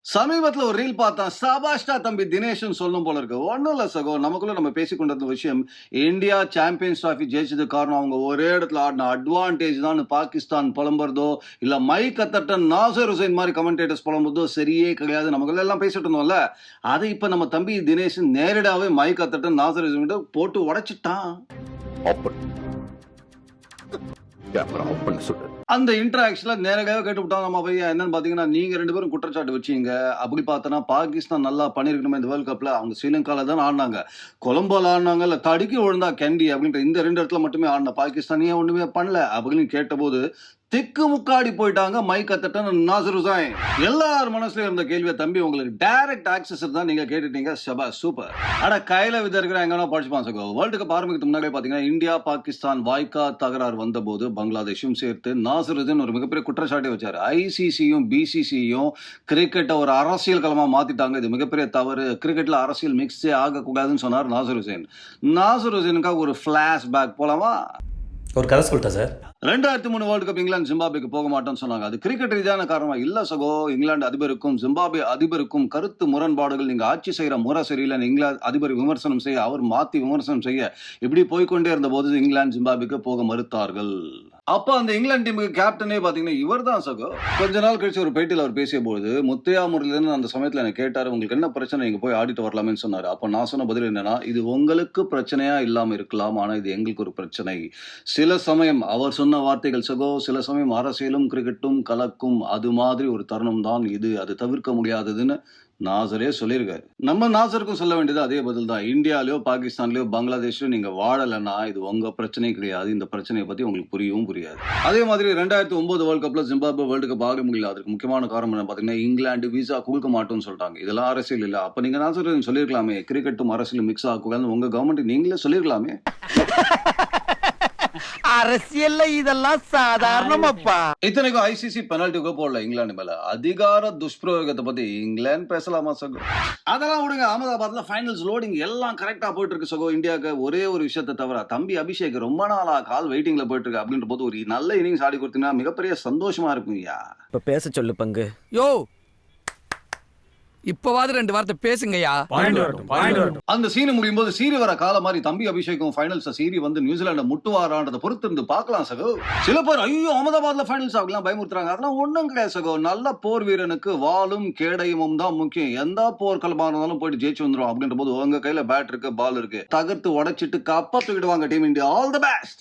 சமீபத்துல ஒரு ரீல் பார்த்தேன். சபாஷ்டா தம்பி தினேஷ்னு சொல்லணும் போல இருக்கு. ஒண்ணும் இல்ல சகோ. நமக்குள்ள நம்ம பேசிக் கொண்டிருந்த விஷயம், இந்தியா சாம்பியன்ஸ் டிராஃபி ஜெயிச்சதுக்கு காரணம் அவங்க ஒரே இடத்துல ஆடின அட்வான்டேஜ் தான் பாகிஸ்தான் புலம்புறதோ, இல்ல மை கத்தட்டன் நாசர் ஹுசைன் மாதிரி கமெண்டேட்டர்ஸ் புலம்புறதோ சரியே கிடையாது. நமக்குள்ள எல்லாம் பேசிட்டு இருந்தோம்ல. அதை இப்ப நம்ம தம்பி தினேஷ் நேரடியாவே மை கத்தட்டன் நாசர் ஹுசைன் கிட்ட போட்டு உடைச்சிட்டான். அந்த இன்டராக்ஷன்ல நேரடியாக கேட்டுவிட்டோம் நம்ம பையன். என்னன்னு பாத்தீங்கன்னா, நீங்க 2 பேரும் குற்றச்சாட்டு வச்சீங்க. அப்படி பார்த்தனா பாகிஸ்தான் நல்லா பண்ணிருக்கணுமே இந்த வேர்ல்ட் கப்ல. அவங்க ஸ்ரீலங்கால தான் ஆடினாங்க. கொலம்போல ஆடினாங்க, இல்ல தடுக்கி விழுந்தா கண்டி அப்படின்ற இந்த 2 இடத்துல மட்டுமே ஆடின பாகிஸ்தான் ஏன் ஒண்ணுமே பண்ணல அப்படின்னு கேட்டபோது திக்கு முக்காடி போயிட்டாங்க மை கத்தட்டன் நாசர் ஹுசைன். எல்லார் மனசுல இருந்த கேள்வியை தம்பி உங்களுக்கு டைரக்ட் ஆக்சஸ் தான் நீங்க கேட்டுட்டீங்க. சபா சூப்பர். ஆனா கையில வித இருக்கிற எங்கன்னா படிச்சுப்பான் சகோ. வேர்ல்டு கப் ஆரம்பிக்கிறதுக்கு முன்னாடியே பாத்தீங்கன்னா, இந்தியா பாகிஸ்தான் வாய்க்கா தகராறு வந்த போது பங்களாதேஷும் சேர்த்து நாசர் ஹுசைன் ஒரு மிகப்பெரிய குற்றச்சாட்டை வச்சாரு. ஐசிசியும் பிசிசியும் கிரிக்கெட்டை ஒரு அரசியல் களமா மாத்திட்டாங்க. இது மிகப்பெரிய தவறு. கிரிக்கெட்ல அரசியல் மிக்ஸே ஆகக்கூடாதுன்னு சொன்னார் நாசர் ஹுசைன். நாசர் ஹுசைனுக்காக ஒரு பிளாஷ் பேக் போலாமா? ஒரு கதை சொல்லிட்டா சார். 2003 வேர்ல்டு கப் இங்கிலாந்து ஜிம்பாப்வேக்கு போக மாட்டோம்னு சொன்னாங்க. அது கிரிக்கெட் ரீதியான காரணமா இல்ல சகோ. இங்கிலாந்து அதிபருக்கும் ஜிம்பாப்வே அதிபருக்கும் கருத்து முரண்பாடுகள். நீங்க ஆட்சி செய்யற முறை சரியில்லை. இங்கிலாந்து அதிபர் விமர்சனம் செய்ய, அவர் மாத்தி விமர்சனம் செய்ய, இப்படி போய்கொண்டே இருந்த போது இங்கிலாந்து ஜிம்பாப்வேக்கு போக மறுத்தார்கள். அப்ப அந்த இங்கிலாந்து டீமுக்கு கேப்டனே பாத்தீங்கன்னா இவர் தான் சகோ. கொஞ்ச நாள் கழிச்சு ஒரு பேட்டியில் அவர் பேசிய போது முத்தையா முரளிதரன் அந்த சமயத்துல என்ன கேட்டாரு, உங்களுக்கு என்ன பிரச்சனை, நீங்க போய் ஆடிட்டு வரலாமேன்னு சொன்னாரு. அப்ப நான் சொன்ன பதில் என்னன்னா, இது உங்களுக்கு பிரச்சனையா இல்லாம இருக்கலாம், ஆனா இது எங்களுக்கு ஒரு பிரச்சனை. சில சமயம் அவர் சொன்ன வார்த்தைகள் சகோ, சில சமயம் அரசியலும் கிரிக்கெட்டும் கலக்கும், அது மாதிரி ஒரு தருணம் தான் இது, அது தவிர்க்க முடியாததுன்னு நாசரே சொல்லியிருக்காரு. நம்ம நாசருக்கும் சொல்ல வேண்டியது அதே பதில் தான். இந்தியாலயோ பாகிஸ்தான்லயோ பங்களாதேஷ்லயோ நீங்க வாழலைன்னா இது உங்க பிரச்சனை கிடையாது. இந்த பிரச்சனையை பத்தி உங்களுக்கு புரியவும் புரியாது. அதே மாதிரி 2009 வேர்ல்ட் கப்ல ஜிம்பாப்வே வேர்ல்டு கப் ஆக முடியல. அதுக்கு முக்கியமான காரணம் என்ன பாத்தீங்கன்னா, இங்கிலாந்து விசா கொடுக்க மாட்டோம்னு சொல்லிட்டாங்க. இதெல்லாம் அரசியல் இல்ல. அப்ப நீங்க நாசர் சொல்லிருக்கலாமே, கிரிக்கெட்டும் அரசியலும் மிக்ஸ் ஆகக்கூடாதுன்னு உங்க கவர்மெண்ட் நீங்களே சொல்லிருக்கலாமே. அரசியல்ல இதெல்லாம் சாதாரணமாப்பா. இத்தனைக்கும் ஐசிசி பெனால்டிக்கு போடல இங்கிலாந்து மேல. அதிகார துஷ்பிரயோகத்தை பத்தி இங்கிலாந்து பேசலாமா சகோ? அதெல்லாம் விடுங்க. அகமதாபாத்ல ஃபைனல்ஸ் லோடிங் எல்லாம் கரெக்டா போயிட்டு இருக்கு சகோ. இந்தியாவுக்கு ஒரே ஒரு விஷயத்தை தவிர, தம்பி அபிஷேக் ரொம்ப நாளா கால் வெயிட்டிங்ல போயிட்டு இருக்கு. அப்படின்ற போது ஒரு நல்ல இன்னிங்ஸ் ஆடி கொடுத்தீங்கன்னா மிகப்பெரிய சந்தோஷமா இருக்குங்கய்யா. இப்ப பேச சொல்லு பங்கு. யோ, இப்பவாது 2 வார்த்தை பேசுங்கய்யா. அந்த சீன் முடியும் போது சீரி வர காலம் மாதிரி தம்பி அபிஷேக்கும் ஃபைனல்ஸ் சீரி வந்து நியூசிலாண்ட முட்டுவாரான்றத பொறுத்து இருந்து பார்க்கலாம் சகோ. சில பேர் ஐயோ அகமதாபாத்ல ஃபைனல்ஸ் ஆகலாம் பயமுறுத்துறாங்க. அதெல்லாம் ஒண்ணும் கிடையாது சகோ. நல்ல போர் வீரனுக்கு வாளும் கேடயமும் தான் முக்கியம். எந்த போர் களமா இருந்தாலும் போயிட்டு ஜெயிச்சு வந்துரும். அப்படின்ற போது உங்க கையில பேட் இருக்கு, பால் இருக்கு, தகர்த்து உடைச்சிட்டு கப்பா தூக்கிடுவாங்க team India. All the best.